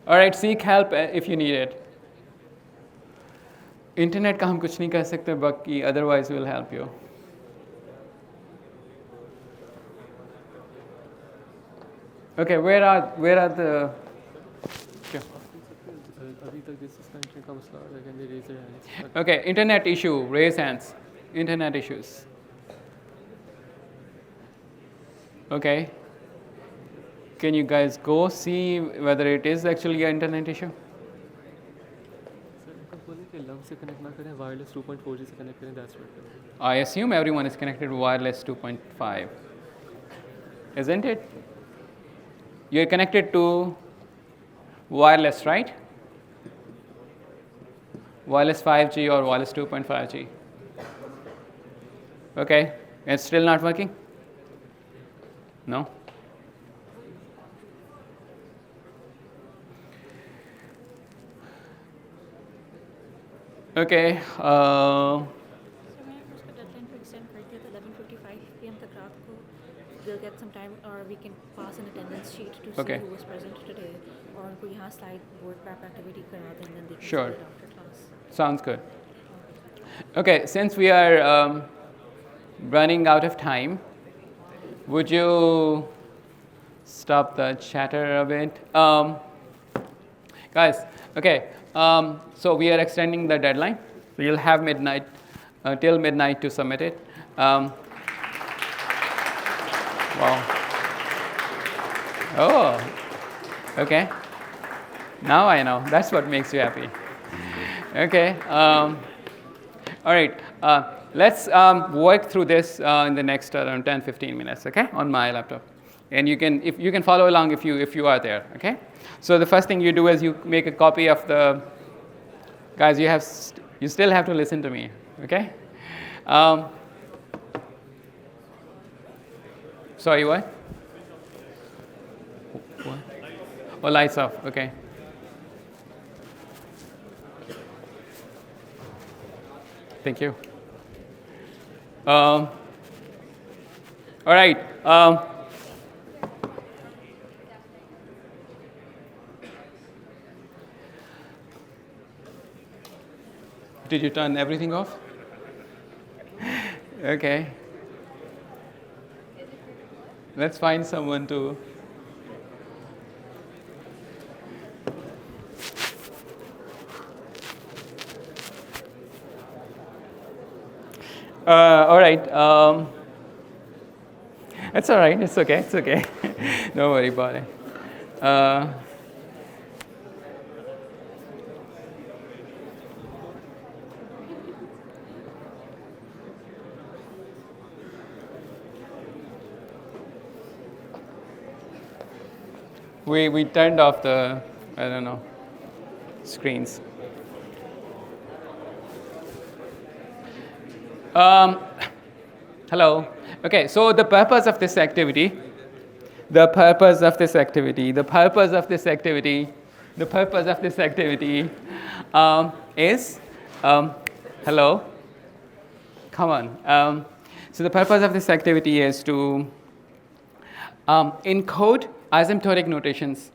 All right, seek help if you need it. Internet का हम कुछ नहीं कर सकते बाकी otherwise we'll help you. Okay, where are the अभी तक जिस कंट्री का मसला है can they raise their hands? Okay, internet issue, raise hands. Internet issues. Okay. Can you guys go see whether it is actually an internet issue? Sir उनको बोले कि LUMS से कनेक्ट ना करें वायरलेस 2.4G से कनेक्ट करें that's right. I assume everyone is connected to wireless 2.5. Isn't it? You're connected to wireless, right? Wireless 5G or wireless 2.5G. Okay, it's still not working? No? Okay. So मैं उसका deadline को extend कर दिया था 11:55 PM तक रात को. We'll get some time, or we can pass an attendance sheet to Okay. see who was present today, or उनको यहाँ slide board prep activity करा दें, and then they can Sure. see it after class. Sounds good. Okay, since we are running out of time, would you stop the chatter a bit? Guys, okay, so we are extending the deadline. You'll have midnight, till midnight to submit it. Wow. Oh, Okay? Now I know. That's what makes you happy. Okay. All right. Let's work through this in the next around 10, 15 minutes, okay, on my laptop. And you can follow along if you are there, okay? So the first thing you do is you make a copy of the, guys, you still have to listen to me, okay? Sorry, what? What? Oh, lights off, okay. Thank you. All right. Did you turn everything off? Okay. Let's find someone to. All right. It's all right. It's okay. It's okay. Don't worry about it. We turned off the, I don't know, screens. Hello. Okay, so the purpose of this activity is, hello? Come on. So the purpose of this activity is to encode asymptotic notations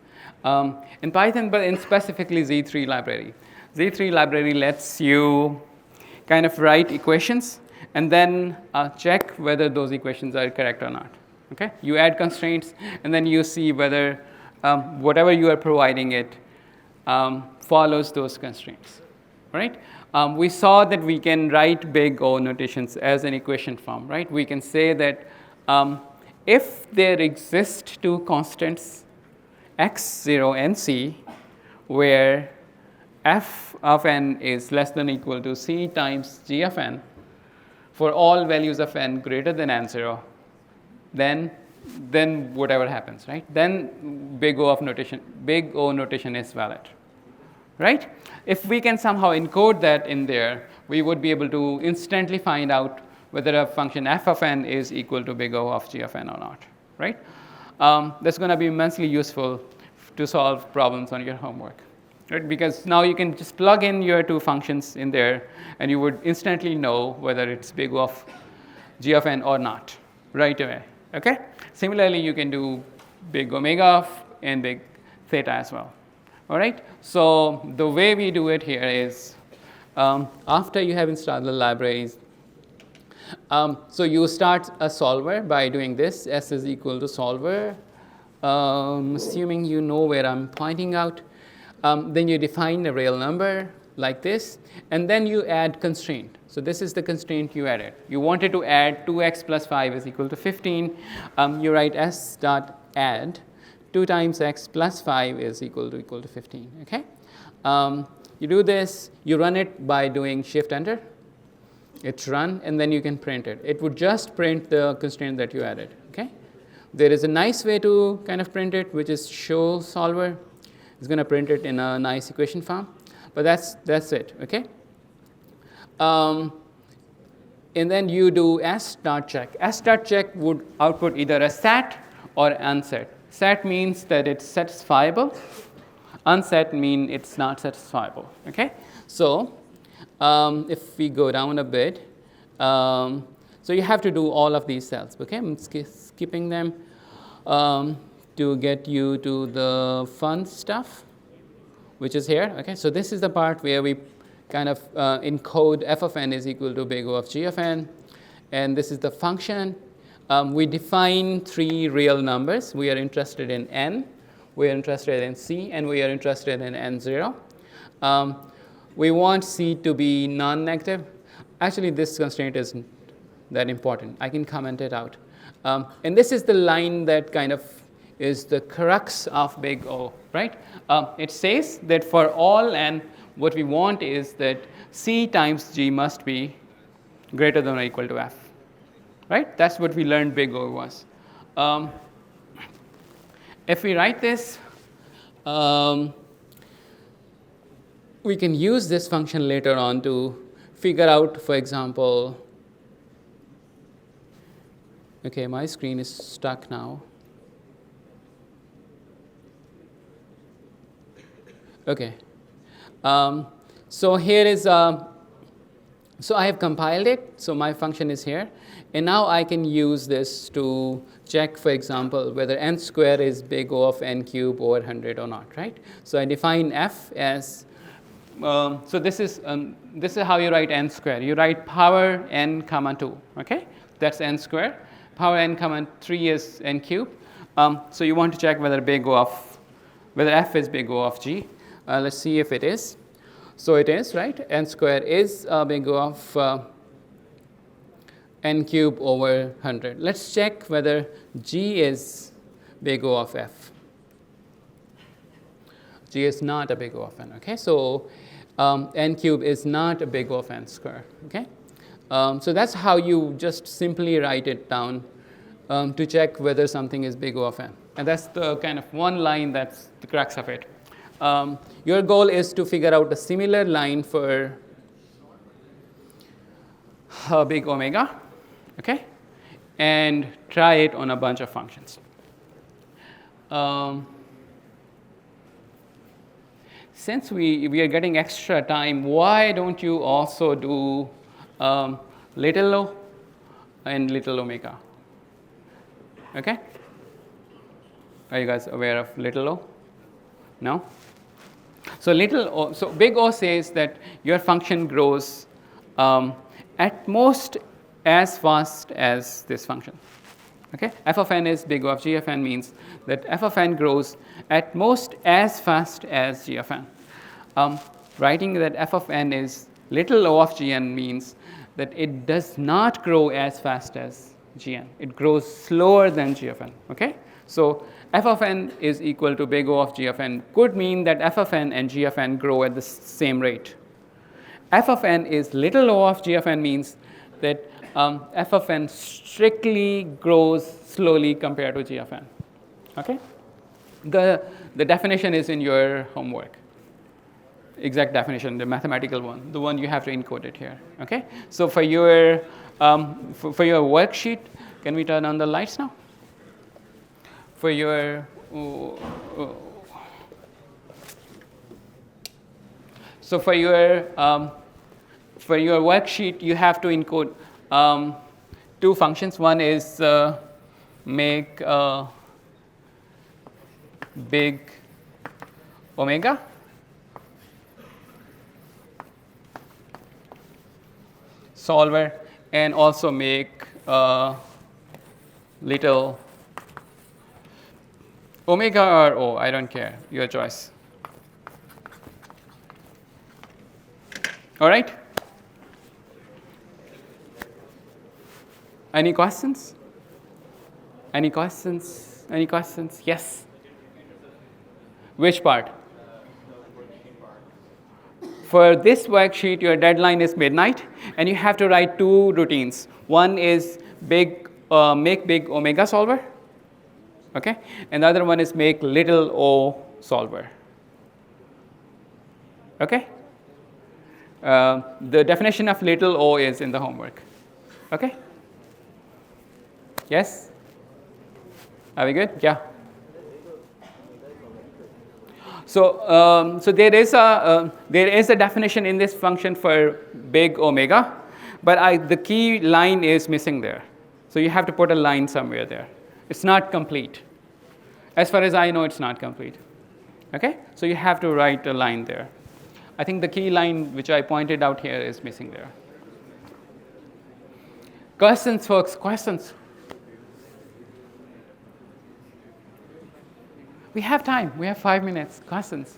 in Python, but in specifically Z3 library. Z3 library lets you kind of write equations and then check whether those equations are correct or not. Okay? You add constraints and then you see whether whatever you are providing it follows those constraints. Right? We saw that we can write big O notations as an equation form. Right? We can say that if there exist two constants x, 0, and c, where f of n is less than or equal to c times g of n, for all values of n greater than n0, then whatever happens, right? Then big O notation is valid, right? If we can somehow encode that in there, we would be able to instantly find out whether a function f of n is equal to big O of g of n or not, right? That's going to be immensely useful to solve problems on your homework, right? Because now you can just plug in your two functions in there, and you would instantly know whether it's big O of g of n or not right away, okay? Similarly, you can do big omega of and big theta as well, all right? So the way we do it here is after you have installed the libraries, so you start a solver by doing this. S is equal to solver, assuming you know where I'm pointing out. Then you define a real number like this, and then you add constraint. So this is the constraint you added. You wanted to add 2x plus 5 is equal to 15. You write s dot add 2 times x plus 5 is equal to 15. Okay. You do this. You run it by doing shift enter. It's run, and then you can print it. It would just print the constraint that you added. Okay. There is a nice way to kind of print it, which is show solver. It's going to print it in a nice equation form, but that's it. Okay. And then you do s.check. S.check would output either a sat or unset. Sat means that it's satisfiable. Unset means it's not satisfiable. Okay. So if we go down a bit, so you have to do all of these cells. Okay, I'm skipping them to get you to the fun stuff, which is here. Okay, so this is the part where we kind of encode f of n is equal to big O of g of n, and this is the function. We define 3 real numbers. We are interested in n, we are interested in c, and we are interested in n0. We want c to be non-negative. Actually, this constraint isn't that important. I can comment it out. And this is the line that kind of is the crux of big O, right? It says that for all n, what we want is that C times G must be greater than or equal to F, right? That's what we learned big O was. If we write this, we can use this function later on to figure out, for example, okay, my screen is stuck now. Okay. So here is, so I have compiled it. So my function is here. And now I can use this to check, for example, whether n square is big O of n cube over 100 or not, right? So I define f as, so this is how you write n square. You write power n comma 2, okay? That's n square. Power n comma 3 is n cube. So you want to check whether whether f is big O of g. Let's see if it is. So it is, right? N square is big O of n cube over 100. Let's check whether g is big O of f. G is not a big O of n, okay? So n cube is not a big O of n square, okay? So that's how you just simply write it down to check whether something is big O of n. And that's the kind of one line that's the crux of it. Your goal is to figure out a similar line for big omega, okay? And try it on a bunch of functions. Since we are getting extra time, why don't you also do little o and little omega? Okay? Are you guys aware of little o? No? So little o, so big O says that your function grows at most as fast as this function. Okay? F of n is big O of g of n means that f of n grows at most as fast as g of n. Writing that f of n is little o of gn means that it does not grow as fast as gn. It grows slower than g of n. Okay? So f of n is equal to big O of g of n could mean that f of n and g of n grow at the same rate. F of n is little o of g of n means that f of n strictly grows slowly compared to g of n. Okay? The definition is in your homework. Exact definition, the mathematical one, the one you have to encode it here. Okay? So for your worksheet, can we turn on the lights now? For your so for your worksheet, you have to encode two functions. One is make big omega, solver, and also make little omega or O, I don't care, your choice. All right? Any questions? Any questions? Any questions? Yes? Which part? For this worksheet, your deadline is midnight, and you have to write two routines. One is make big omega solver, okay? And the other one is make little o solver, okay? The definition of little o is in the homework, okay? Yes? Are we good? Yeah. So, so there is a definition in this function for big omega, but the key line is missing there. So you have to put a line somewhere there. It's not complete. As far as I know, it's not complete. Okay? So you have to write a line there. I think the key line which I pointed out here is missing there. Questions, folks? Questions? We have time. We have 5 minutes. Questions?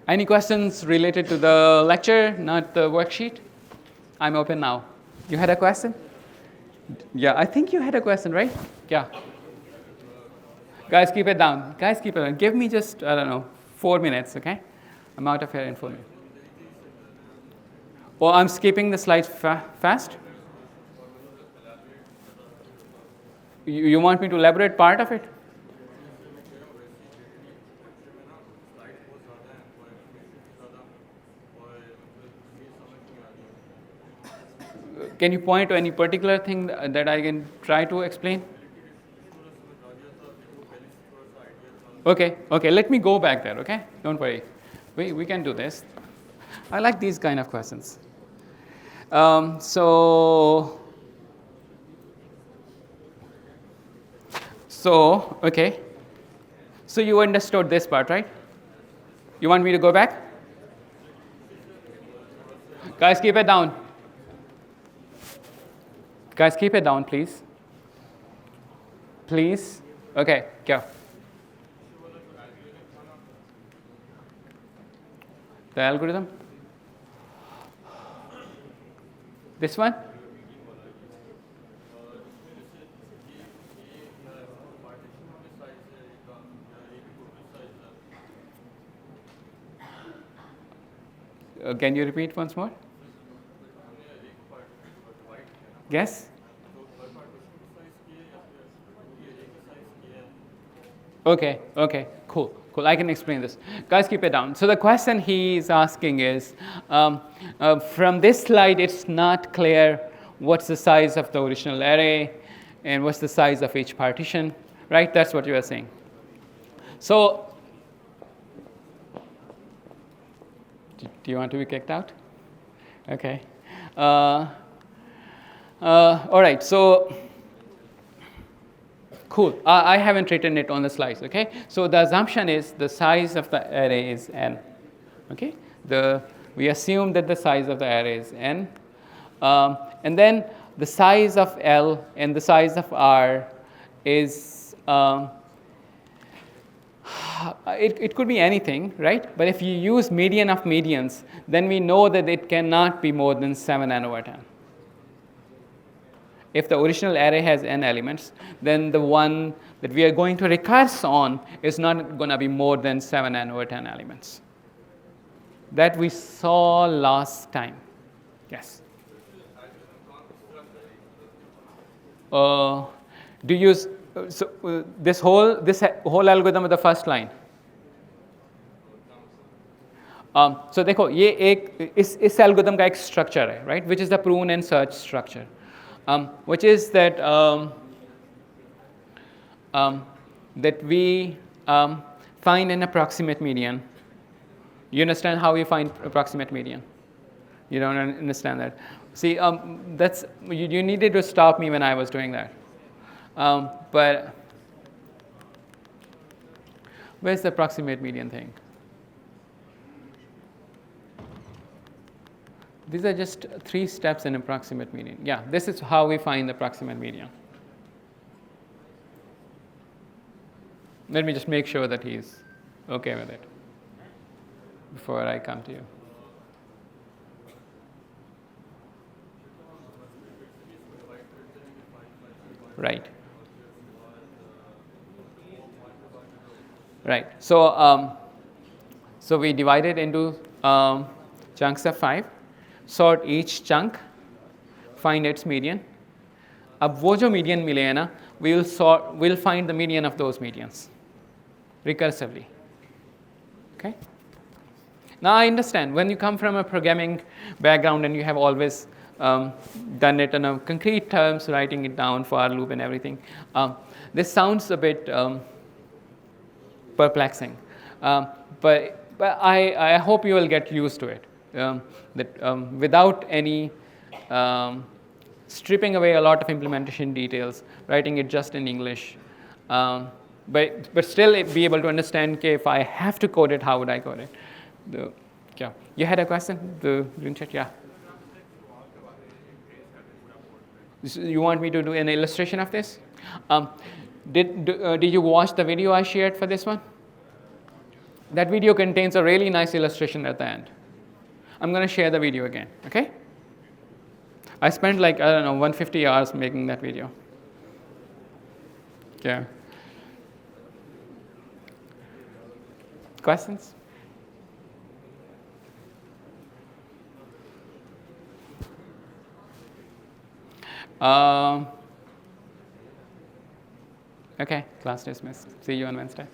Any questions related to the lecture, not the worksheet? I'm open now. You had a question? Yeah, I think you had a question, right? Yeah. Guys, keep it down. Guys, keep it down. Give me just, I don't know, 4 minutes, okay? I'm out of here in 4 minutes. Oh, I'm skipping the slides fast? You want me to elaborate part of it? Can you point to any particular thing that I can try to explain? Okay, let me go back there, okay? Don't worry. We can do this. I like these kind of questions. Okay. So you understood this part, right? You want me to go back? Guys, keep it down. Guys, keep it down, please. Please. Okay, go. The algorithm? This one? Can you repeat once more? Yes? Okay, cool. I can explain this. Guys, keep it down. So the question he's asking is, from this slide, it's not clear what's the size of the original array and what's the size of each partition, right? That's what you are saying. So, do you want to be kicked out? Okay. All right, so cool. I haven't written it on the slides, okay? So the assumption is the size of the array is n, okay? We assume that the size of the array is n. And then the size of L and the size of R is, it could be anything, right? But if you use median of medians, then we know that it cannot be more than 7n over 10. If the original array has n elements, then the one that we are going to recurse on is not going to be more than 7n over 10 elements. That we saw last time. Yes? Do you use this whole algorithm of the first line? So देखो ये इस algorithm का एक structure है, right? Which is the prune and search structure. Which is that that we find an approximate median. You understand how we find approximate median? You don't understand that. See, that's you needed to stop me when I was doing that. But where's the approximate median thing? These are just 3 steps in approximate median. Yeah, this is how we find the approximate median. Let me just make sure that he's okay with it before I come to you. Right. So, so we divide it into chunks of 5. Sort each chunk, find its median. अब वो जो median मिले हैं ना, we'll find the median of those medians recursively. Okay. Now I understand when you come from a programming background and you have always done it in a concrete terms, writing it down for loop and everything. This sounds a bit perplexing, but I hope you will get used to it. Without any stripping away a lot of implementation details, writing it just in English, but still be able to understand, okay, if I have to code it, how would I code it? Yeah. You had a question? The green chat, yeah. You want me to do an illustration of this? Did you watch the video I shared for this one? That video contains a really nice illustration at the end. I'm going to share the video again, okay? I spent like, I don't know, 150 hours making that video. Yeah. Questions? Okay, class dismissed. See you on Wednesday.